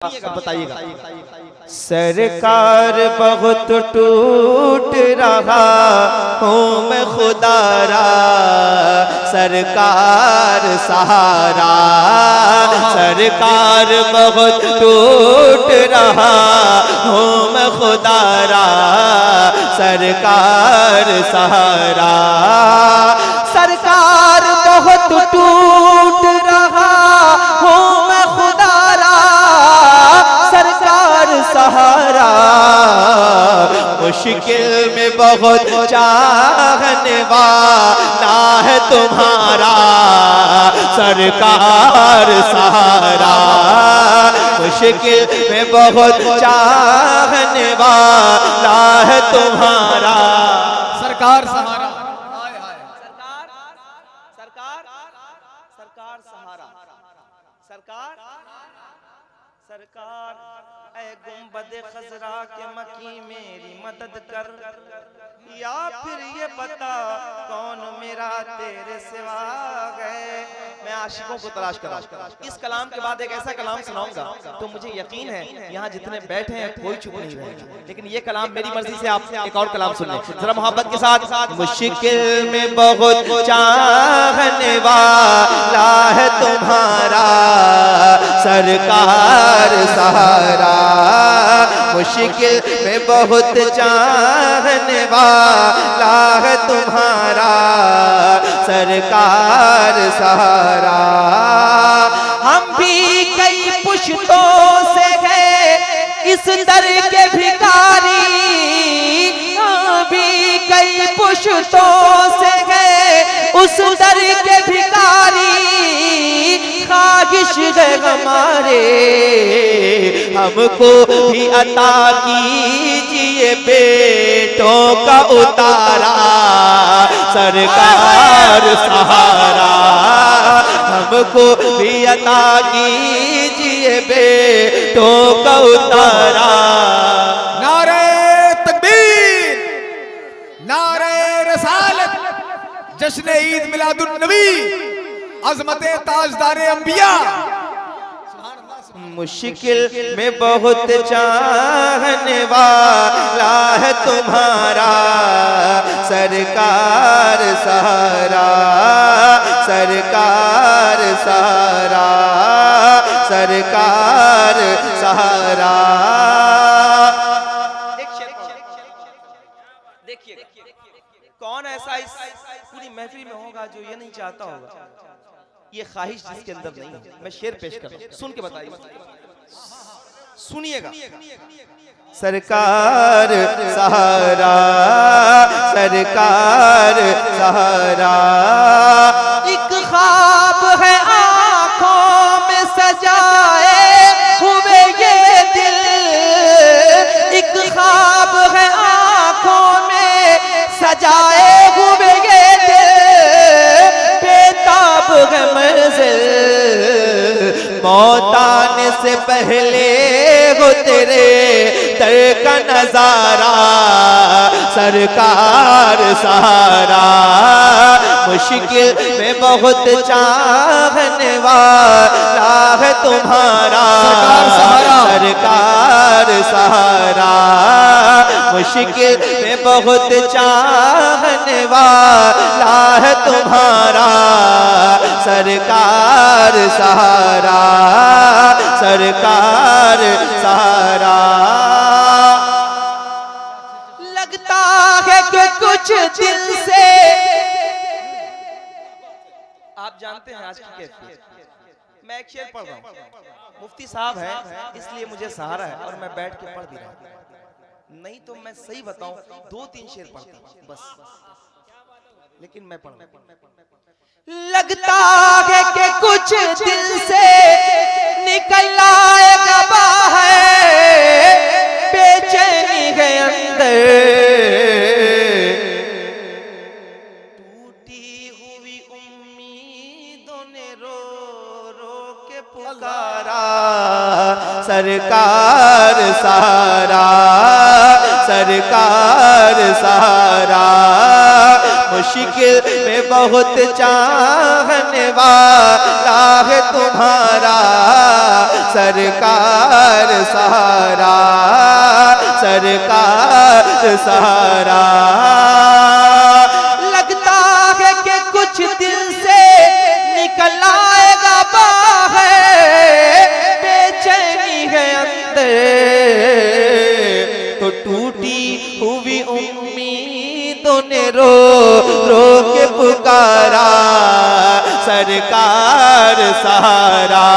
बताइएगा। सरकार बहुत टूट रहा हूँ मैं खुदारा, सरकार सहारा। सरकार बहुत टूट रहा हूँ मैं खुदारा, सरकार सहारा। सरकार बहुत टूट रहा हूँ मैं खुदारा, सरकार सहारा। मुश्किल में बहुत चाहने वाला है तुम्हारा, सरकार सहारा। मुश्किल में बहुत चाहने वाला है तुम्हारा, सरकार सहारा। सरकार सहारा। सरकार सरकार ऐ गुंबद खजरा के मकी मेरी मदद कर, या फिर ये बता कौन मेरा तेरे सिवा गए। मैं आशिकों को तलाश कर रहा हूं। इस कलाम के बाद एक ऐसा कलाम सुनाऊंगा तो मुझे यकीन है यहाँ जितने बैठे हैं कोई चुप नहीं रहेगा, लेकिन ये कलाम मेरी मर्जी से आप एक और कलाम सुन लें जरा मोहब्बत के साथ। मुश्किल में बहुत चाहने वाला है तुम्हारा, सरकार सहारा। मुश्किल में बहुत चाहने वाला है तुम्हारा, सरकार सहारा। हम भी कई पुश्तों से हैं इस दर के भिखारी, हम भी कई पुश्तों से हैं उस दर के भिखारी। ख्वाहिश है हमारे हमको भी अता कीजिए बेटों का उतारा, सरकार सहारा। हमको भी अता कीजिए बेटों का उतारा। नारे तकबीर, नारे रसालत, जश्न ईद मिलादुन नबी, अज़मते ताजदारे अंबिया। मुश्किल में बहुत चाहने वाला है तुम्हारा, सरकार सहारा। सरकार सहारा, सरकार सहारा। देखिए कौन ऐसा इस पूरी महफिल में होगा जो ये नहीं चाहता होगा, ये ख्वाहिश जिसके अंदर नहीं है। मैं शेर पेश कर रहा हूं, सुन के बताइए, सुनिएगा। सरकार सहारा, सरकार सहारा। एक ख्वाब है आंखों में सजाए हुए ये दिल, एक ख्वाब है आंखों में सजाए हुए ये दिल। बेताब है मंजिल मौत आने से पहले हो तेरे दर का नजारा, सरकार सहारा। मुश्किल में बहुत चाहने वाला है तुम्हारा, सरकार सहारा। मुश्किल में बहुत चाहने वाला है तुम्हारा, सरकार सहारा। सरकार सहारा। लगता है कि कुछ दिल से, आप जानते हैं आज की कैफियत। मैं एक शेर पढ़ रहा हूँ, मुफ्ती साहब है इसलिए मुझे सहारा है और मैं बैठ के पढ़ भी रहा हूँ, नहीं तो मैं सही बताऊं 2-3 शेर पढ़ता बस, लेकिन मैं पढ़ रहा हूं। लगता है कि कुछ दिल से निकल आएगा बाहर, बेचैनी है अंदर। टूटी हुई उम्मीदों ने रो रो के पुकारा, सरकार सहारा। सरकार सहारा। मुश्किल में बहुत चाहने वाला है तुम्हारा सरकार सहारा, सरकार सहारा। लगता है कि कुछ दिल से निकल आएगा बाहर, बेचैनी है अंदर तो टूटी हुई उम्मीदों ने रो रो के पुकारा सरकार सहारा।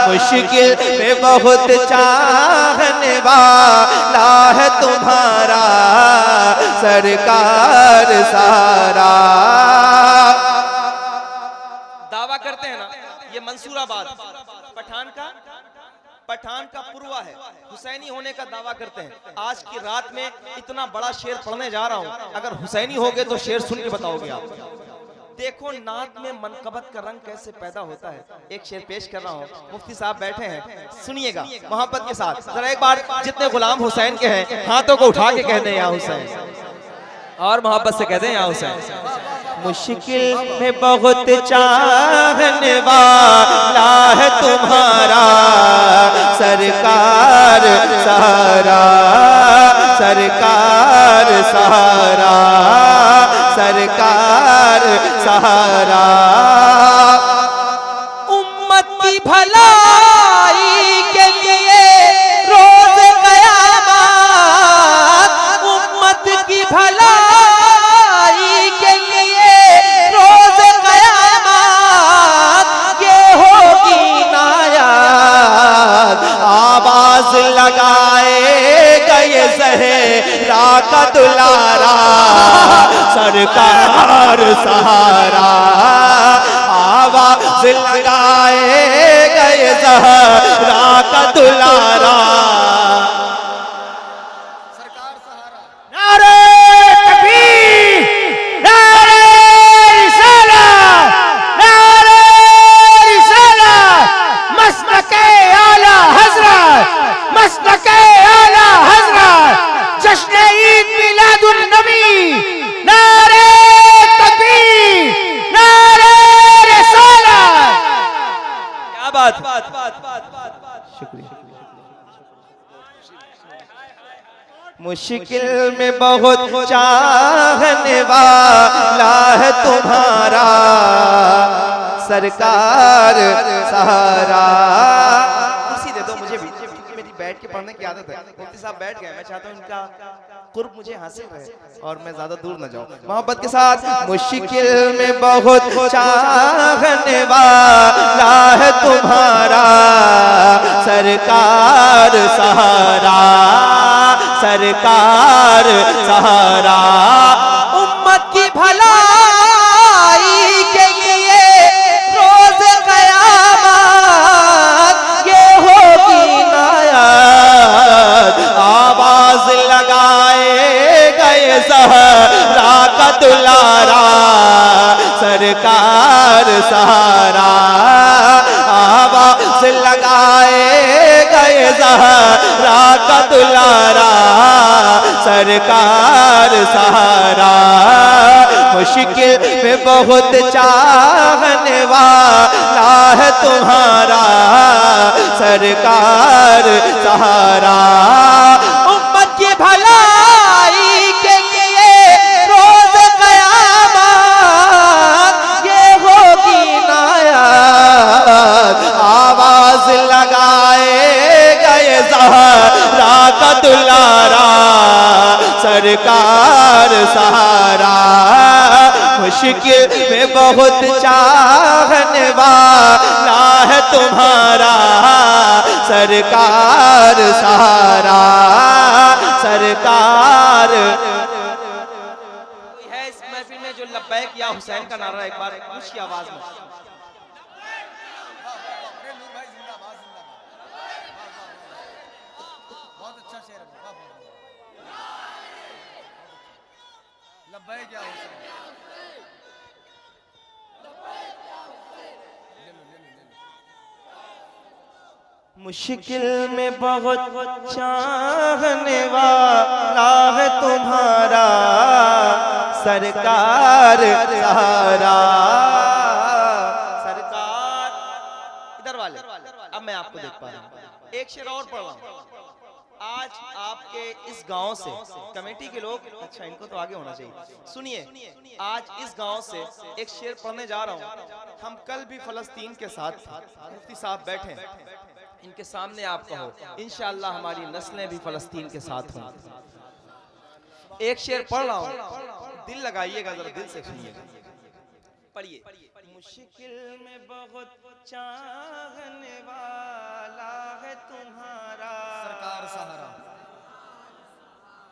मुश्किल में बहुत चाहने वाला है तुम्हारा सरकार सहारा। दावा करते हैं ना, ये मंसूराबाद पठान का पुरवा है, हुसैनी होने का दावा करते हैं। आज की रात में इतना बड़ा शेर पढ़ने जा रहा हूं, अगर हुसैनी हो गए तो शेर सुन के बताओगे आप। देखो नात में मनकबत का रंग कैसे पैदा होता है। एक शेर पेश कर रहा हूँ, मुफ्ती साहब बैठे हैं, सुनिएगा मोहब्बत के साथ। जरा एक बार जितने गुलाम हुसैन के हैं हाथों को उठा के कह दें या हुसैन, और मोहब्बत से कह दें या हुसैन। मुश्किल में बहुत चाहने वाला है तुम्हारा सरकार सहारा, सरकार सहारा, सरकार सहारा। उम्मत की भलाई के लिए रोज क़यामत, उम्मत की भलाई के लिए रोज क़यामत ये होगी नायाद। आवाज लगाए गए ज़हरा का दुलारा सरकार सहारा। आवाज लगाए गए ज़हरा का दुलारा सरकार सहारा। नारे तकबीर, नारे रिसालत, नारे रिसालत, मसलके आला हज़रत, मसलके आला हज़रत, जश्न ईद मिलादुन नबी। नारे तकबीर, नारे रिसालत। क्या बात, शुक्रिया। मुश्किल में बहुत चाहने वाला है तुम्हारा सरकार सहारा। कुर्सी दे दो मुझे भी, मेरी बैठ के पढ़ने की आदत है। मुफ्ती साहब बैठ गए, मैं चाहता हूँ इनका कुर्ब मुझे हासिल रहे और मैं ज्यादा दूर न जाऊं। मोहब्बत के साथ। मुश्किल में बहुत चाहने वाला है तुम्हारा सरकार सहारा, सरकार सहारा। उम्मत की भलाई के लिए रोज क़यामत ये होगी नायाद। आवाज लगाए गए ज़हरा का दुलारा सरकार सहारा। आवाज लगाए गए ज़हरा का दुलारा सरकार सहारा। मुश्किल में बहुत चाहने वाला है तुम्हारा सरकार सहारा। उम्मत की भलाई के लिए रोज क़यामत ये होगी नायाद। आवाज लगाए गए ज़हरा का दुलारा सरकार सहारा। मुश्किल में बहुत चाहने वाला है तुम्हारा सरकार सहारा, सरकार। कोई है इस महफिल में जो लब्बैक या हुसैन का नारा एक बार ऊंची आवाज में? बहुत अच्छा शेर है। लब्बैक या हुसैन। मुश्किल में बहुत चाहने वाला है तुम्हारा सरकार सहारा। सरकार इधर वाले, अब मैं आपको देख पा रहा हूँ। एक शेर और पढ़ रहा हूँ। आज आपके इस गांव से कमेटी के लोग, अच्छा इनको तो आगे होना चाहिए, सुनिए, आज इस गांव से एक शेर पढ़ने जा रहा हूँ। हम कल भी फलस्तीन के साथ थे, मुफ्ती साहब बैठे हैं, इनके सामने आप कहो, इंशाअल्लाह हमारी नस्लें भी फलस्तीन के साथ होंगी। एक शेर पढ़ रहा हूँ, दिल लगाइएगा जरा, दिल से सुनिएगा, पढ़िए। मुश्किल में बहुत चाहने वाला है तुम्हारा सरकार सहारा।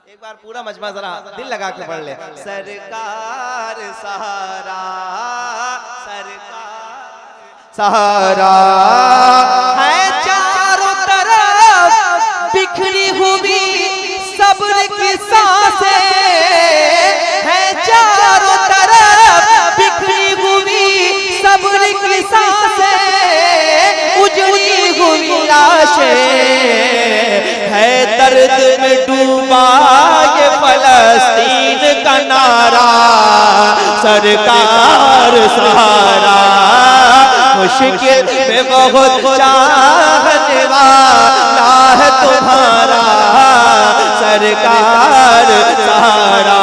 एक बार पूरा मजमा जरा दिल लगा के पढ़ ले। सरकार सहारा, सरकार सहारा है चारों तरफ बिखरी हुई सब्र की सांसें, है चारों तरफ बिखरी हुई सब्र की सांसें, उजड़ी हुई लाशें, है दर्द में डूबा ये फलस्तीन का नारा सरकार सहारा। मुश्किल में बहुत चाहने वाला है तुम्हारा सरकार सहारा।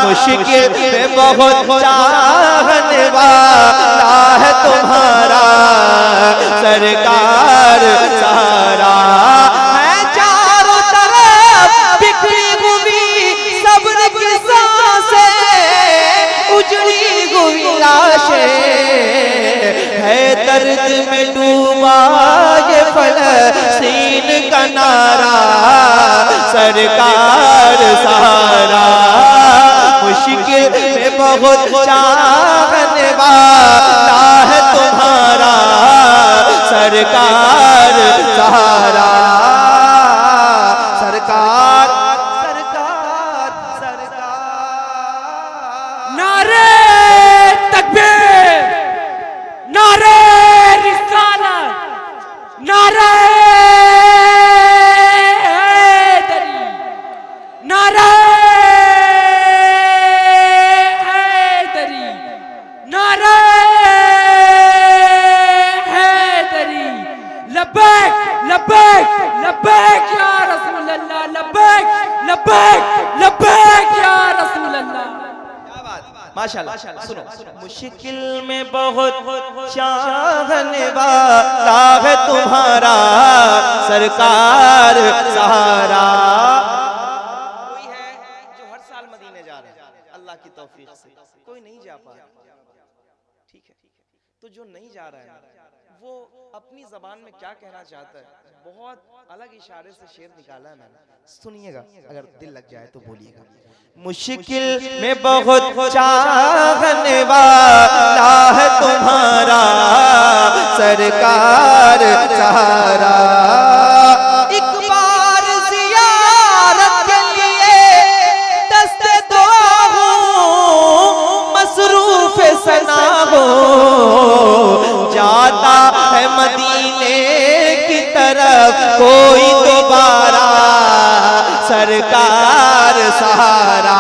मुश्किल में बहुत चाहने वाला है तुम्हारा सरकार सहारा। है चारों तरफ बिखरी हुई सब्र की सांसें, उजड़ी हुई लाशें, है दर्द में डूबा ये फलस्तीन का नारा सरकार सहारा। मुश्किल में बहुत चाहने वाला है तुम्हारा सरकार सहारा। सरकार सरकार सरकार। नारे तकबीर, नारे रिसालत, नारे हैदरी, नारे हैदरी, नारे हैदरी। लब्बैक लब्बैक लब्बैक या रसूल अल्लाह, लब्बैक लब्बैक लब्बैक या रसूल अल्लाह। माशाल्लाह। सुनो, मुश्किल में बहुत चाहने वाला है तुम्हारा सरकार सहारा। कोई है जो हर साल मदीने जा रहे हैं अल्लाह की तौफीक से, कोई नहीं जा पा रहा, ठीक है, तो जो नहीं जा रहा है वो अपनी जबान में क्या कहना चाहता है, बहुत अलग इशारे से शेर निकाला है मैंने, सुनिएगा, अगर दिल लग जाए तो बोलिएगा। मुश्किल में बहुत चाहने वाला है तुम्हारा सरकार सहारा। एक बार जियारत के लिए दस्ते दुआ हूँ, मसरूफ सना हो, जाता है मदीने की तरफ कोई दोबारा सरकार सहारा।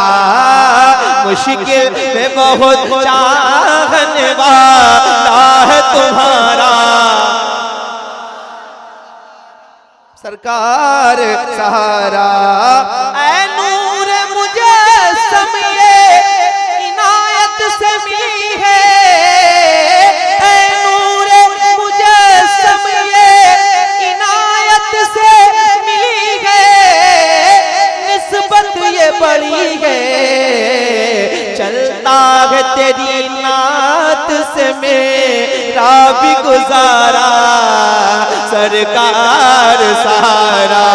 मुश्किल में बहुत चाहने वाला है तुम्हारा सरकार सहारा। ऐ नूर मुजस्सम ये इनायत से मिली है, ऐ नूर मुजस्सम ये इनायत से मिली है, निस्बत ये बड़ी है, चलता है तेरी नात से मेरा भी गुजारा सरकार सहारा।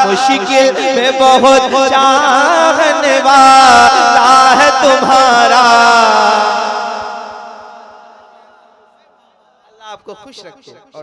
मुश्किल में बहुत चाहने वाला है तुम्हारा। अल्लाह आपको खुश रखे और